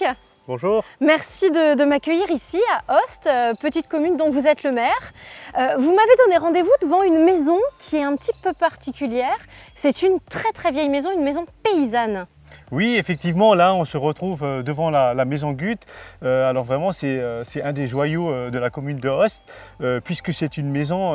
Jacques. Bonjour. Merci de m'accueillir ici à Ost, petite commune dont vous êtes le maire. Vous m'avez donné rendez-vous devant une maison qui est un petit peu particulière. C'est une très vieille maison, une maison paysanne. Oui, effectivement, là, on se retrouve devant la maison Guth. Alors vraiment, c'est un des joyaux de la commune de Ost, puisque c'est une maison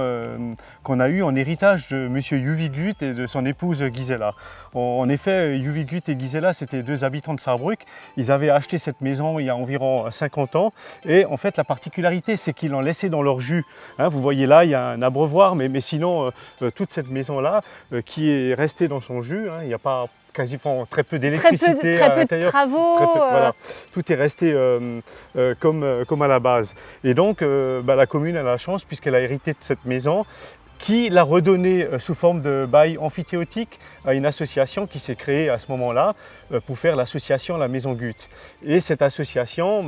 qu'on a eue en héritage de M. Juvi Guth et de son épouse Gisela. En effet, Juvi Guth et Gisela, c'était deux habitants de Sarrebruck. Ils avaient acheté cette maison il y a environ 50 ans. Et en fait, la particularité, c'est qu'ils l'ont laissée dans leur jus. Hein, vous voyez là, il y a un abreuvoir, mais sinon, toute cette maison-là, qui est restée dans son jus, hein, il n'y a pas quasiment très peu d'électricité à l'intérieur. Très peu de travaux. Voilà. Tout est resté comme à la base. Et donc la commune a la chance puisqu'elle a hérité de cette maison qui l'a redonnée sous forme de bail amphithéotique à une association qui s'est créée à ce moment-là pour faire l'association La Maison Guth. Et cette association,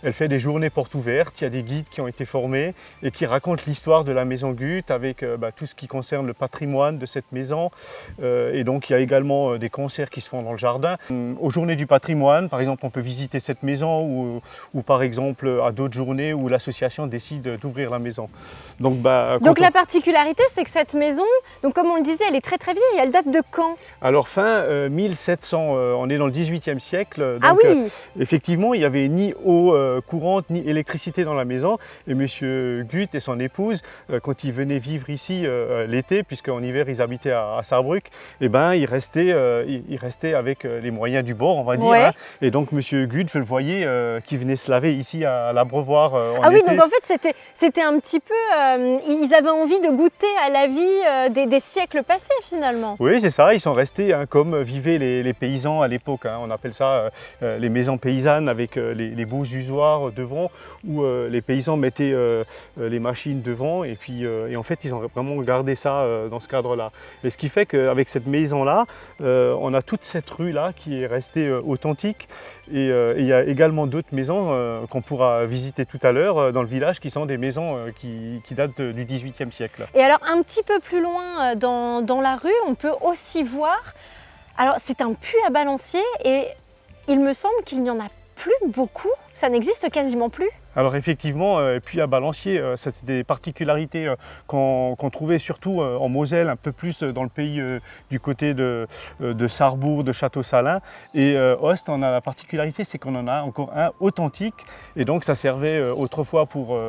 elle fait des journées portes ouvertes, il y a des guides qui ont été formés et qui racontent l'histoire de la Maison Guth avec tout ce qui concerne le patrimoine de cette maison. Et donc il y a également des concerts qui se font dans le jardin. Aux journées du patrimoine, par exemple, on peut visiter cette maison ou par exemple à d'autres journées où l'association décide d'ouvrir la maison. Donc la particularité, c'est que cette maison, donc comme on le disait, elle est très vieille. Elle date de quand? Alors fin 1700, on est dans le 18e siècle. Donc, ah oui. Effectivement, il n'y avait ni eau courante ni électricité dans la maison. Et M. Guth et son épouse, quand ils venaient vivre ici l'été, puisqu'en hiver ils habitaient à Sarrebruck, ils restaient avec les moyens du bord, on va dire. Ouais. Hein. Et donc M. Guth, je le voyais, qui venait se laver ici à l'abreuvoir en Ah été. Oui, donc en fait c'était un petit peu, ils avaient envie de goûter à la vie des siècles passés finalement. Oui, c'est ça, ils sont restés comme vivaient les paysans à l'époque. Hein. On appelle ça les maisons paysannes avec les beaux usoirs devant où les paysans mettaient les machines devant et en fait ils ont vraiment gardé ça dans ce cadre-là. Et ce qui fait qu'avec cette maison-là, on a toute cette rue-là qui est restée authentique et il y a également d'autres maisons qu'on pourra visiter tout à l'heure dans le village qui sont des maisons qui datent du XVIIIe siècle. Et alors un petit peu plus loin dans la rue, on peut aussi voir, alors c'est un puits à balancier et il me semble qu'il n'y en a plus beaucoup, ça n'existe quasiment plus. Alors effectivement, puits à balancier, c'est des particularités qu'on trouvait surtout en Moselle, un peu plus dans le pays du côté de Sarrebourg, de Château-Salins. Et Ost, on a la particularité, c'est qu'on en a encore un authentique. Et donc ça servait autrefois pour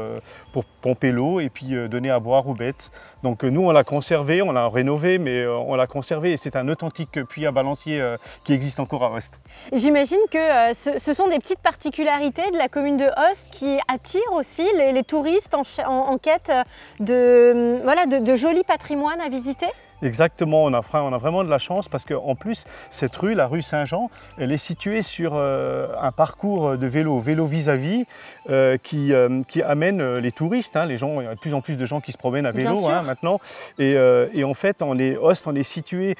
pomper l'eau et puis donner à boire aux bêtes. Donc nous, on l'a conservé, on l'a rénové, mais on l'a conservé. Et c'est un authentique puits à balancier qui existe encore à Ost. J'imagine que ce sont des petites particularités de la commune de Ost qui attire aussi les touristes en quête de joli patrimoine à visiter. Exactement, on a vraiment de la chance parce qu'en plus, cette rue, la rue Saint-Jean, elle est située sur un parcours de vélo vis-à-vis qui amène les touristes. Hein, les gens, il y a de plus en plus de gens qui se promènent à vélo maintenant. Et en fait, Ost, on est situé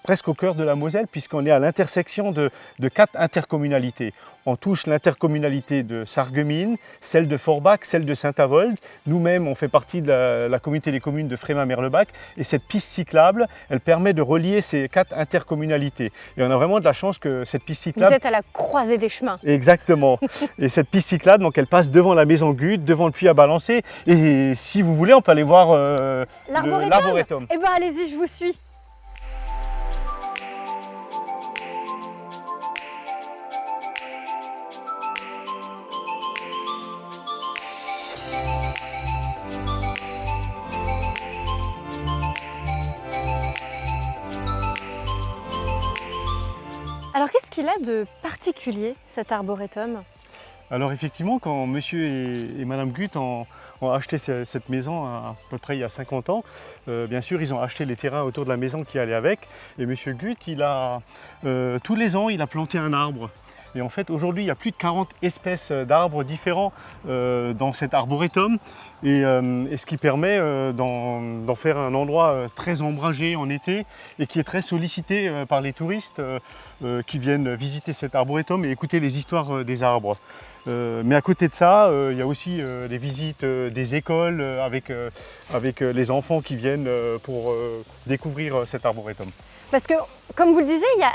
presque au cœur de la Moselle puisqu'on est à l'intersection de 4 intercommunalités. On touche l'intercommunalité de Sarreguemines, celle de Forbach, celle de Saint-Avold. Nous-mêmes, on fait partie de la communauté des communes de Frémin-Merlebach. Et cette piste cyclable, elle permet de relier ces 4 intercommunalités. Et on a vraiment de la chance que cette piste cyclable... Vous êtes à la croisée des chemins. Exactement. Et cette piste cyclable, donc, elle passe devant la maison Guth, devant le puits à balancer. Et si vous voulez, on peut aller voir l'arboretum. Eh bien, allez-y, je vous suis. Alors qu'est-ce qu'il a de particulier cet arboretum? Alors effectivement, quand monsieur et madame Guth ont acheté cette maison à peu près il y a 50 ans, bien sûr ils ont acheté les terrains autour de la maison qui allaient avec. Et monsieur Guth, tous les ans, il a planté un arbre. Et en fait, aujourd'hui, il y a plus de 40 espèces d'arbres différents dans cet arboretum. Et ce qui permet d'en faire un endroit très ombragé en été et qui est très sollicité par les touristes qui viennent visiter cet arboretum et écouter les histoires des arbres. Mais à côté de ça, il y a aussi les visites des écoles avec les enfants qui viennent pour découvrir cet arboretum. Parce que, comme vous le disiez, il y a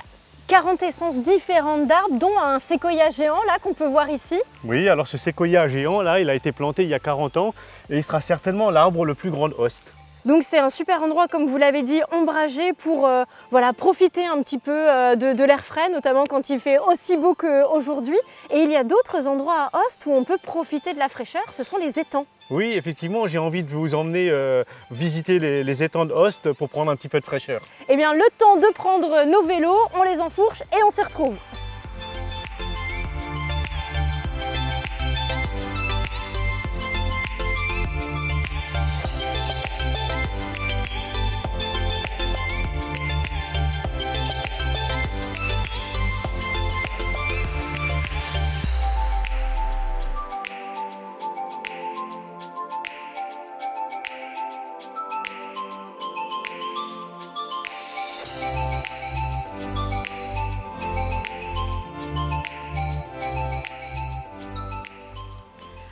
40 essences différentes d'arbres, dont un séquoia géant là qu'on peut voir ici. Oui, alors ce séquoia géant là, il a été planté il y a 40 ans et il sera certainement l'arbre le plus grand d'Aoste. Donc c'est un super endroit, comme vous l'avez dit, ombragé pour voilà, profiter un petit peu de l'air frais, notamment quand il fait aussi beau qu'aujourd'hui. Et il y a d'autres endroits à Aoste où on peut profiter de la fraîcheur, ce sont les étangs. Oui, effectivement, j'ai envie de vous emmener visiter les étangs d'Aoste pour prendre un petit peu de fraîcheur. Eh bien, le temps de prendre nos vélos, on les enfourche et on s'y retrouve.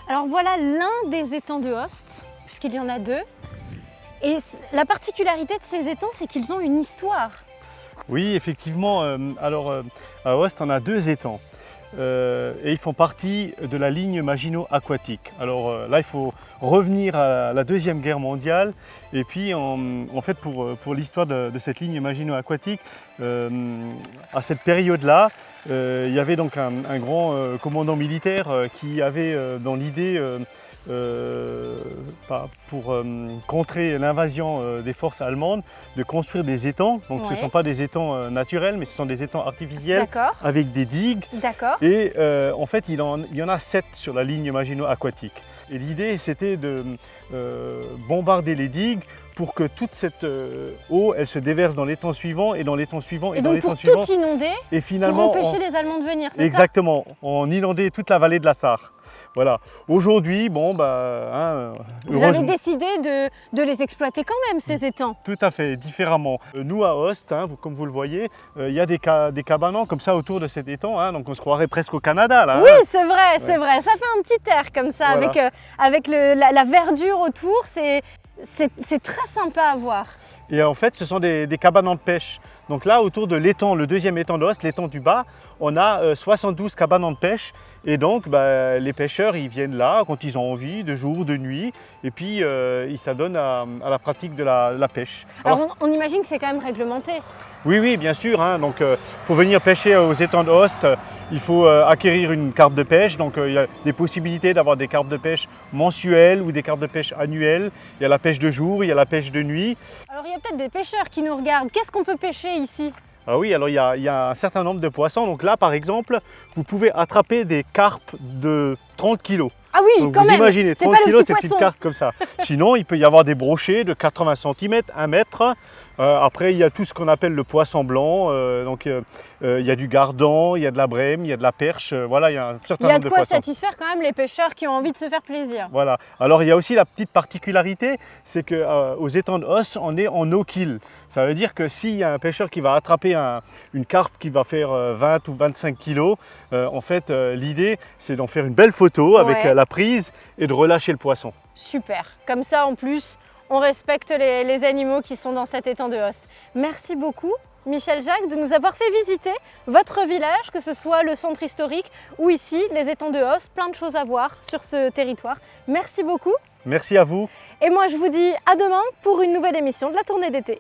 Alors voilà l'un des étangs de Aoste, puisqu'il y en a deux. Et la particularité de ces étangs, c'est qu'ils ont une histoire. Oui, effectivement, à Aoste, on a 2 étangs. Et ils font partie de la ligne Maginot Aquatique. Alors là, il faut revenir à la Deuxième Guerre mondiale. Et puis, en fait, pour l'histoire de cette ligne Maginot Aquatique, à cette période-là, il y avait donc un grand commandant militaire qui avait dans l'idée, pour contrer l'invasion des forces allemandes, de construire des étangs. Donc ce ne sont pas des étangs naturels, mais ce sont des étangs artificiels avec des digues. Et en fait, il y en a 7 sur la ligne Maginot Aquatique. Et l'idée, c'était de bombarder les digues pour que toute cette eau, elle se déverse dans l'étang suivant et dans l'étang suivant et dans l'étang suivant. Pour tout inonder, et finalement, pour empêcher les Allemands de venir, c'est ça? Exactement, on inondait toute la vallée de la Sarre. Voilà. Aujourd'hui, bon, vous avez décidé de les exploiter quand même, ces étangs? Tout à fait, différemment. Nous, à Aoste, comme vous le voyez, il y a des cabanans comme ça autour de cet étang, donc on se croirait presque au Canada. Là, oui, c'est vrai, c'est vrai. Ça fait un petit air comme ça, voilà. avec la verdure autour. C'est très sympa à voir. Et en fait, ce sont des cabanans de pêche. Donc là, autour de l'étang, le deuxième étang d'Aoste, l'étang du bas, on a 72 cabanans de pêche. Et donc, les pêcheurs, ils viennent là quand ils ont envie, de jour, de nuit. Et puis, ils s'adonnent à la pratique de la pêche. Alors on imagine que c'est quand même réglementé. Oui, bien sûr. Donc, pour venir pêcher aux étangs d'Aoste, il faut acquérir une carte de pêche. Donc, il y a des possibilités d'avoir des cartes de pêche mensuelles ou des cartes de pêche annuelles. Il y a la pêche de jour, il y a la pêche de nuit. Alors, il y a peut-être des pêcheurs qui nous regardent. Qu'est-ce qu'on peut pêcher ici? Ah oui, alors il y a un certain nombre de poissons. Donc là, par exemple, vous pouvez attraper des carpes de 30 kg. Ah oui, donc quand vous même. Imaginez, 30 kg, c'est une carpe comme ça. Sinon, il peut y avoir des brochets de 80 cm, 1 mètre. Après, il y a tout ce qu'on appelle le poisson blanc. Il y a du gardon, il y a de la brème, il y a de la perche. Voilà, il y a un certain nombre de poissons. Il y a de quoi satisfaire quand même les pêcheurs qui ont envie de se faire plaisir. Voilà. Alors, il y a aussi la petite particularité, c'est qu'aux étangs d'Aoste, on est en no-kill. Ça veut dire que s'il y a un pêcheur qui va attraper une carpe qui va faire 20 ou 25 kg, en fait, l'idée, c'est d'en faire une belle photo avec la prise et de relâcher le poisson. Super. Comme ça, en plus, on respecte les animaux qui sont dans cet étang de Aoste. Merci beaucoup, Michel Jacques, de nous avoir fait visiter votre village, que ce soit le centre historique ou ici, les étangs de Aoste. Plein de choses à voir sur ce territoire. Merci beaucoup. Merci à vous. Et moi, je vous dis à demain pour une nouvelle émission de la Tournée d'été.